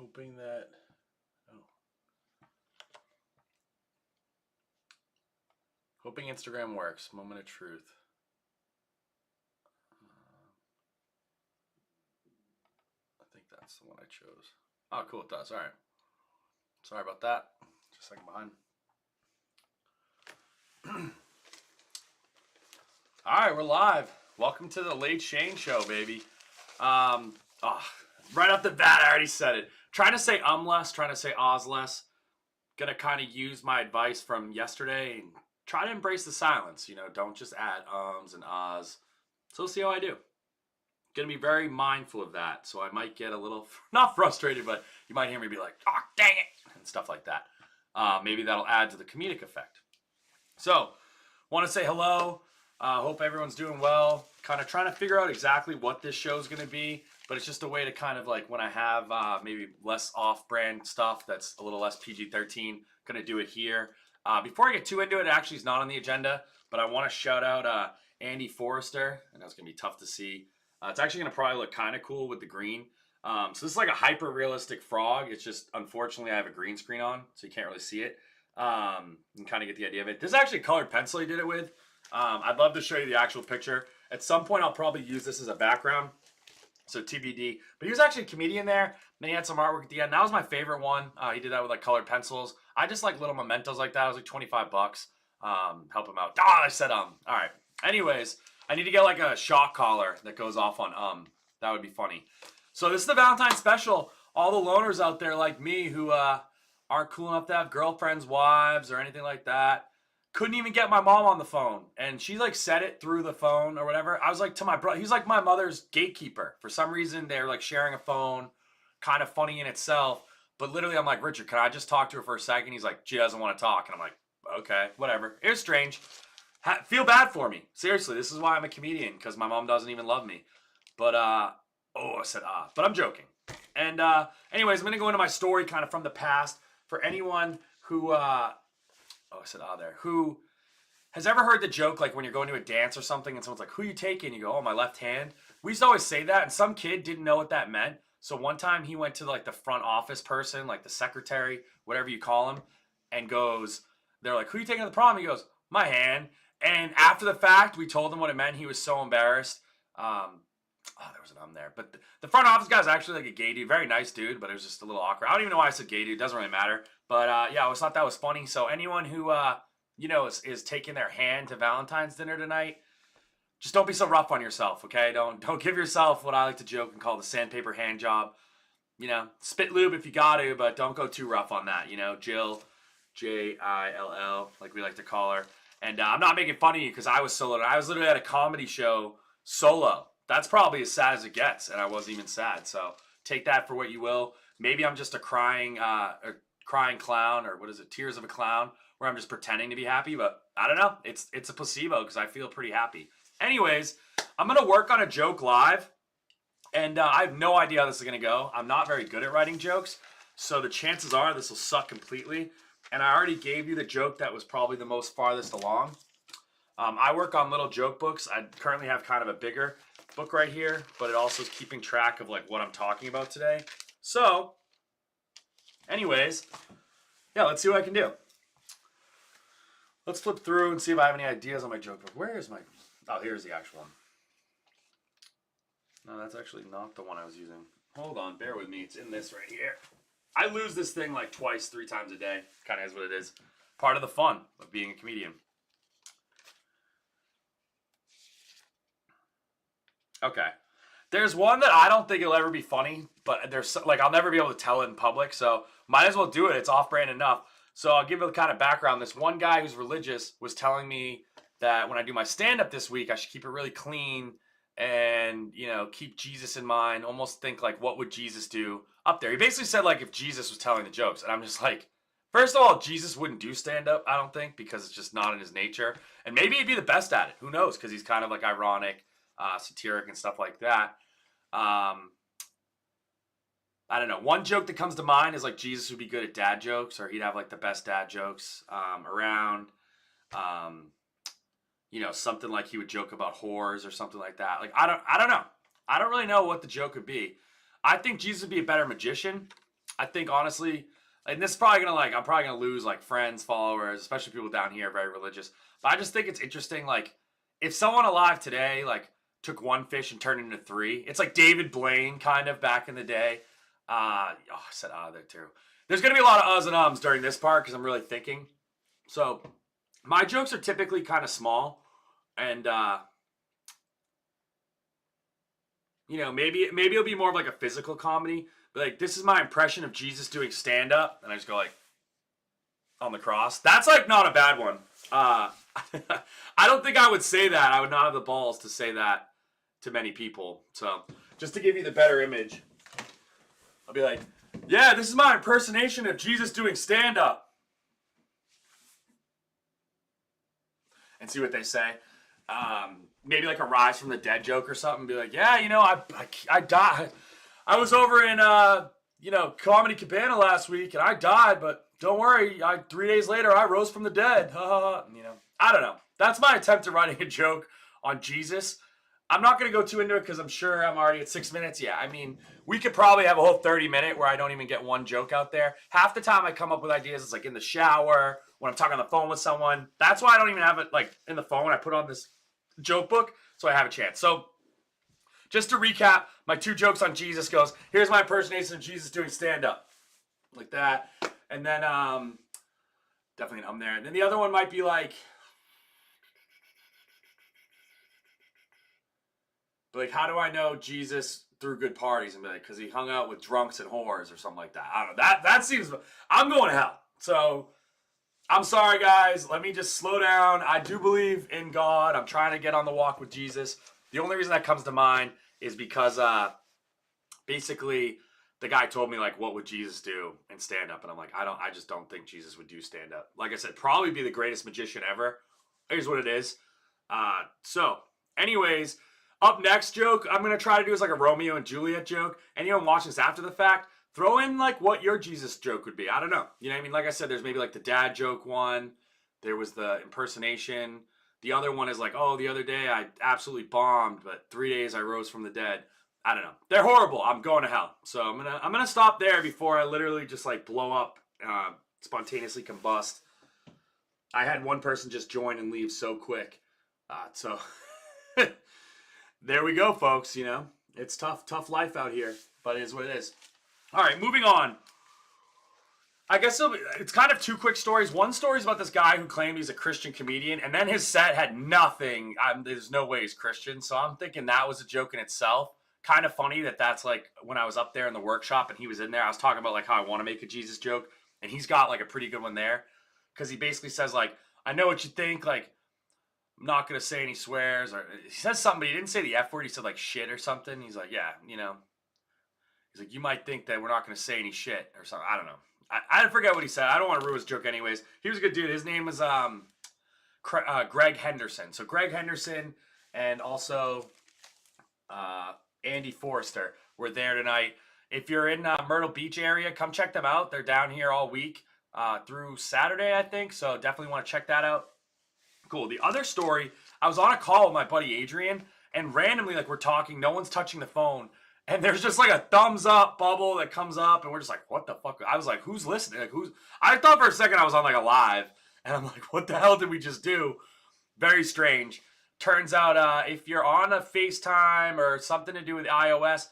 hoping that, hoping Instagram works. Moment of truth. I think that's the one I chose. Oh, cool, it does. All right. Sorry about that. Just a second behind. All right, we're live. Welcome to the Late Shane Show, baby. Right off the bat, I already said it. Trying to say less, trying to say less. Gonna kind of use my advice from yesterday and try to embrace the silence. You know, don't just add ums and ahs. So we'll see how I do. Gonna be very mindful of that. So I might get a little, not frustrated, but you might hear me be like, oh, dang it, and stuff like that. Maybe that'll add to the comedic effect. So, want to say hello. Hope everyone's doing well. Kind of trying to figure out exactly what this show is going to be, but it's just a way to kind of like when I have maybe less off-brand stuff that's a little less PG-13, going to do it here. Before I get too into it, actually it's not on the agenda, but I want to shout out Andy Forrester. I know it's going to be tough to see. It's actually going to probably look kind of cool with the green. So this is like a hyper-realistic frog. It's just, unfortunately, I have a green screen on, so you can't really see it. You can kind of get the idea of it. This is actually a colored pencil he did it with. I'd love to show you the actual picture. At some point, I'll probably use this as a background. So TBD. But he was actually a comedian there. And then he had some artwork at the end. That was my favorite one. He did that with like colored pencils. I just like little mementos like that. It was like $25. Help him out. I said All right. Anyways, I need to get like a shock collar that goes off on That would be funny. So this is the Valentine's special. All the loners out there like me who aren't cool enough to have girlfriends, wives, or anything like that. Couldn't even get my mom on the phone. And she like said it through the phone or whatever. I was like to my brother, he's like my mother's gatekeeper. For some reason, they're like sharing a phone. Kind of funny in itself. But literally, I'm like, Richard, can I just talk to her for a second? He's like, she doesn't want to talk. And I'm like, okay, whatever. It was strange. Feel bad for me. Seriously, this is why I'm a comedian. Because my mom doesn't even love me. But, I said, But I'm joking. And anyways, I'm going to go into my story kind of from the past. For anyone who... who has ever heard the joke like when you're going to a dance or something and someone's like, who you taking? You go, oh, my left hand. We used to always say that, and some kid didn't know what that meant. So one time he went to like the front office person, like the secretary, whatever you call him, and goes, they're like, who you taking to the prom? He goes, my hand. And after the fact, we told him what it meant. He was so embarrassed. There was an there. But the front office guy is actually like a gay dude. Very nice dude, but it was just a little awkward. I don't even know why I said gay dude. Doesn't really matter. But I always thought that was funny. So anyone who, is taking their hand to Valentine's dinner tonight, just don't be so rough on yourself, okay? Don't give yourself what I like to joke and call the sandpaper hand job. You know, spit lube if you got to, but don't go too rough on that. You know, Jill, Jill, like we like to call her. And I'm not making fun of you because I was solo. I was literally at a comedy show solo. That's probably as sad as it gets, and I wasn't even sad. So take that for what you will. Maybe I'm just a crying clown, or what is it, tears of a clown, where I'm just pretending to be happy. But I don't know. It's a placebo because I feel pretty happy. Anyways, I'm gonna work on a joke live, and I have no idea how this is gonna go. I'm not very good at writing jokes, so the chances are this will suck completely. And I already gave you the joke that was probably the most farthest along. I work on little joke books. I currently have kind of a bigger book right here, but it also is keeping track of like what I'm talking about today. So, anyways, let's see what I can do. Let's flip through and see if I have any ideas on my joke book. Where is my... Oh, here's the actual one. No, that's actually not the one I was using. Hold on, bear with me. It's in this right here. I lose this thing like twice, 3 times a day. Kind of is what it is. Part of the fun of being a comedian. Okay. There's one that I don't think it'll ever be funny, but there's like I'll never be able to tell it in public, so might as well do it. It's off-brand enough. So I'll give you the kind of background. This one guy who's religious was telling me that when I do my stand-up this week, I should keep it really clean and, keep Jesus in mind. Almost think like, what would Jesus do up there? He basically said like if Jesus was telling the jokes, and I'm just like, first of all, Jesus wouldn't do stand-up, I don't think, because it's just not in his nature. And maybe he'd be the best at it. Who knows? Because he's kind of like ironic. Satiric and stuff like that. I don't know. One joke that comes to mind is like Jesus would be good at dad jokes, or he'd have like the best dad jokes around. Something like he would joke about whores or something like that. Like I don't know. I don't really know what the joke would be. I think Jesus would be a better magician. I think honestly, and this is probably gonna like I'm probably gonna lose like friends, followers, especially people down here very religious. But I just think it's interesting, like if someone alive today like took one fish and turned it into three, it's like David Blaine kind of back in the day. I said there too. There's gonna be a lot of uhs and ums during this part because I'm really thinking. So my jokes are typically kind of small, and maybe it'll be more of like a physical comedy. But like this is my impression of Jesus doing stand up, and I just go like on the cross. That's like not a bad one. I don't think I would say that. I would not have the balls to say that to many people. So just to give you the better image, I'll be like, yeah, this is my impersonation of Jesus doing stand up, and see what they say. Maybe like a rise from the dead joke or something. Be like, yeah, I died. I was over in Comedy Cabana last week and I died, but don't worry, 3 days later I rose from the dead. I don't know. That's my attempt at writing a joke on Jesus. I'm not going to go too into it because I'm sure I'm already at 6 minutes. Yeah, I mean, we could probably have a whole 30-minute where I don't even get one joke out there. Half the time I come up with ideas, it's like in the shower, when I'm talking on the phone with someone. That's why I don't even have it like in the phone. I put on this joke book so I have a chance. So just to recap, my 2 jokes on Jesus goes, here's my impersonation of Jesus doing stand-up. Like that. And then definitely an there. And then the other one might be like how do I know Jesus threw good parties? And be like, because he hung out with drunks and whores or something like that. I don't know. That seems, I'm going to hell. So I'm sorry, guys. Let me just slow down. I do believe in God. I'm trying to get on the walk with Jesus. The only reason that comes to mind is because basically the guy told me like, what would Jesus do in stand up? And I'm like, I just don't think Jesus would do stand up. Like I said, probably be the greatest magician ever. Here's what it is. So anyways, up next joke I'm going to try to do is like a Romeo and Juliet joke. Anyone watching this after the fact, throw in like what your Jesus joke would be. I don't know. You know what I mean? Like I said, there's maybe like the dad joke one. There was the impersonation. The other one is like, oh, the other day I absolutely bombed, but 3 days I rose from the dead. I don't know. They're horrible. I'm going to hell. So I'm gonna stop there before I literally just like blow up, spontaneously combust. I had one person just join and leave so quick. So there we go, folks. It's tough life out here, but it is what it is. All right, moving on. I guess it's kind of 2 quick stories. One story is about this guy who claimed he's a Christian comedian, and then his set had nothing. There's no way he's Christian, so I'm thinking that was a joke in itself. Kind of funny that's like when I was up there in the workshop and he was in there, I was talking about like how I want to make a Jesus joke, and he's got like a pretty good one there, because he basically says like, I know what you think, like, I'm not going to say any swears, or he says something, but he didn't say the F word, he said like shit or something. He's like, yeah, he's like, you might think that we're not going to say any shit or something. I don't know. I forget what he said. I don't want to ruin his joke anyways. He was a good dude. His name was Greg Henderson. So Greg Henderson and also Andy Forrester were there tonight. If you're in Myrtle Beach area, come check them out. They're down here all week through Saturday, I think. So definitely want to check that out. Cool. The other story, I was on a call with my buddy Adrian, and randomly, like, we're talking. No one's touching the phone. And there's just like a thumbs up bubble that comes up, and we're just like, what the fuck? I was like, who's listening? Like, I thought for a second I was on like a live, and I'm like, what the hell did we just do? Very strange. Turns out if you're on a FaceTime or something to do with iOS,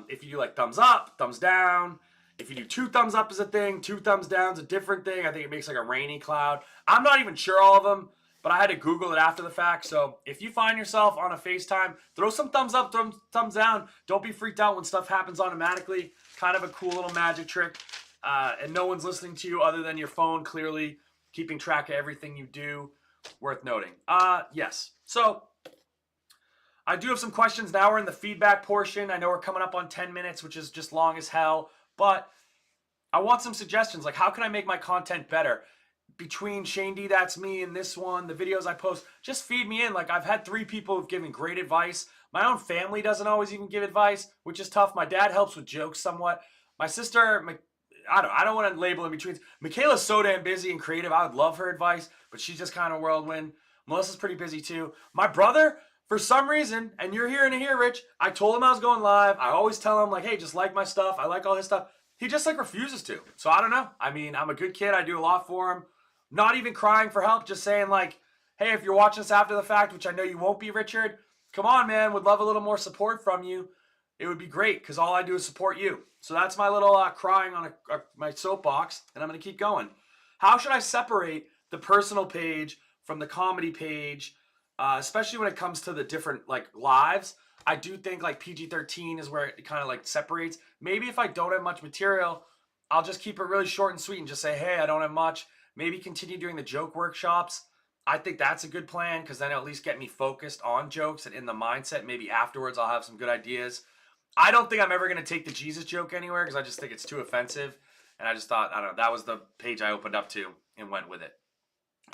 if you do like thumbs up, thumbs down, if you do 2 thumbs up is a thing, 2 thumbs down is a different thing. I think it makes like a rainy cloud. I'm not even sure all of them, but I had to Google it after the fact. So if you find yourself on a FaceTime, throw some thumbs up, thumbs down. Don't be freaked out when stuff happens automatically. Kind of a cool little magic trick. And no one's listening to you other than your phone, clearly keeping track of everything you do. Worth noting. Yes. So I do have some questions. Now we're in the feedback portion. I know we're coming up on 10 minutes, which is just long as hell. But I want some suggestions. Like, how can I make my content better? Between Shane D, that's me, and this one, the videos I post, just feed me in. Like, I've had 3 people who've given great advice. My own family doesn't always even give advice, which is tough. My dad helps with jokes somewhat. My sister, I don't want to label in between. Michaela's so damn busy and creative. I would love her advice, but she's just kind of whirlwind. Melissa's pretty busy too. My brother, for some reason, and you're hearing it here, Rich, I told him I was going live. I always tell him, like, hey, just like my stuff. I like all his stuff. he just like refuses to. So I don't know. I mean, I'm a good kid. I do a lot for him. Not even crying for help, just saying like, hey, if you're watching this after the fact, which I know you won't be, Richard, come on, man. Would love a little more support from you. It would be great because all I do is support you. So that's my little crying on my soapbox, and I'm going to keep going. How should I separate the personal page from the comedy page, especially when it comes to the different like lives? I do think like PG-13 is where it kind of like separates. Maybe if I don't have much material, I'll just keep it really short and sweet and just say, hey, I don't have much. Maybe continue doing the joke workshops. I think that's a good plan because then it'll at least get me focused on jokes and in the mindset. Maybe afterwards I'll have some good ideas. I don't think I'm ever going to take the Jesus joke anywhere because I just think it's too offensive. And I just thought, I don't know, that was the page I opened up to and went with it.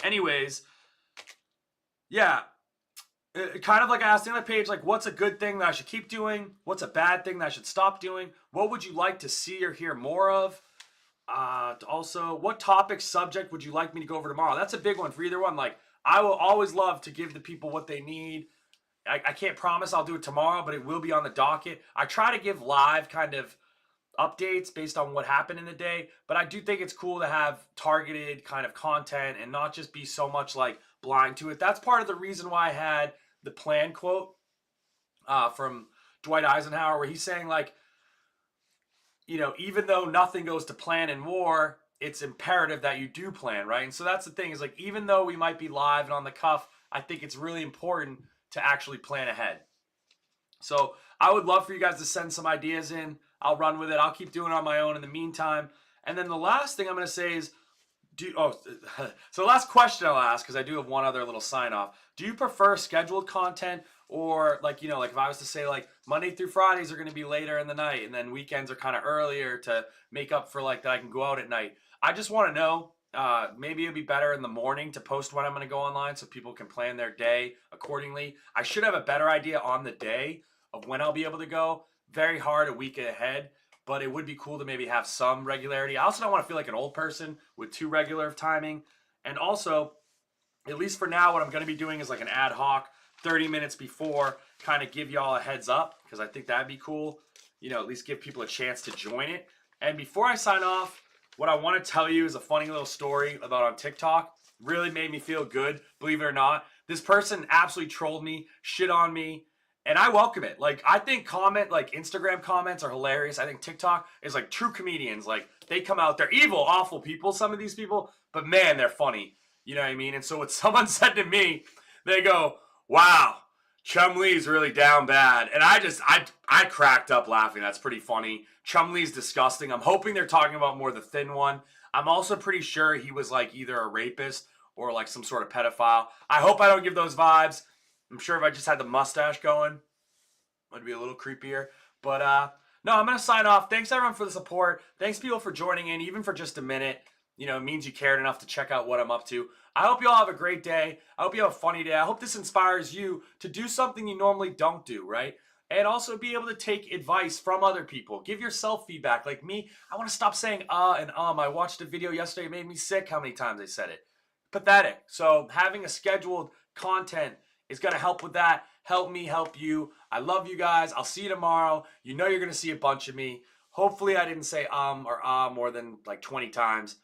Anyways, yeah, kind of like I asked the other page, like what's a good thing that I should keep doing? What's a bad thing that I should stop doing? What would you like to see or hear more of? Also, what topic, subject would you like me to go over tomorrow? That's a big one for either one. Like, I will always love to give the people what they need. I can't promise I'll do it tomorrow, but it will be on the docket. I try to give live kind of updates based on what happened in the day, but I do think it's cool to have targeted kind of content and not just be so much like blind to it. That's part of the reason why I had the plan quote from Dwight Eisenhower, where he's saying like, you know, even though nothing goes to plan in war, it's imperative that you do plan, right? And so that's the thing is like, even though we might be live and on the cuff, I think it's really important to actually plan ahead. So I would love for you guys to send some ideas in. I'll run with it. I'll keep doing it on my own in the meantime. And then the last thing I'm going to say is, so the last question I'll ask, because I do have one other little sign off. Do you prefer scheduled content or like, you know, like if I was to say like Monday through Fridays are going to be later in the night and then weekends are kind of earlier to make up for like that I can go out at night? I just want to know, maybe it'd be better in the morning to post when I'm going to go online so people can plan their day accordingly. I should have a better idea on the day of when I'll be able to go. Very hard a week ahead, but it would be cool to maybe have some regularity. I also don't want to feel like an old person with too regular of timing. And also, at least for now, what I'm going to be doing is like an ad hoc 30 minutes before, kind of give y'all a heads up because I think that'd be cool. You know, at least give people a chance to join it. And before I sign off, what I want to tell you is a funny little story about on TikTok. Really made me feel good, believe it or not. This person absolutely trolled me, shit on me, and I welcome it. Like, I think Instagram comments are hilarious. I think TikTok is like true comedians. Like, they come out, they're evil, awful people, some of these people, but man, they're funny. You know what I mean? And so what someone said to me, they go, wow, Chumlee's really down bad. And I cracked up laughing. That's pretty funny. Chumlee's disgusting. I'm hoping they're talking about more the thin one. I'm also pretty sure he was like either a rapist or like some sort of pedophile. I hope I don't give those vibes. I'm sure if I just had the mustache going, it would be a little creepier. But no, I'm going to sign off. Thanks everyone for the support. Thanks people for joining in, even for just a minute. You know, it means you cared enough to check out what I'm up to. I hope you all have a great day. I hope you have a funny day. I hope this inspires you to do something you normally don't do, right? And also be able to take advice from other people. Give yourself feedback. Like me, I want to stop saying and I watched a video yesterday. It made me sick how many times I said it. Pathetic. So having a scheduled content is going to help with that. Help me help you. I love you guys. I'll see you tomorrow. You know you're going to see a bunch of me. Hopefully I didn't say or more than like 20 times.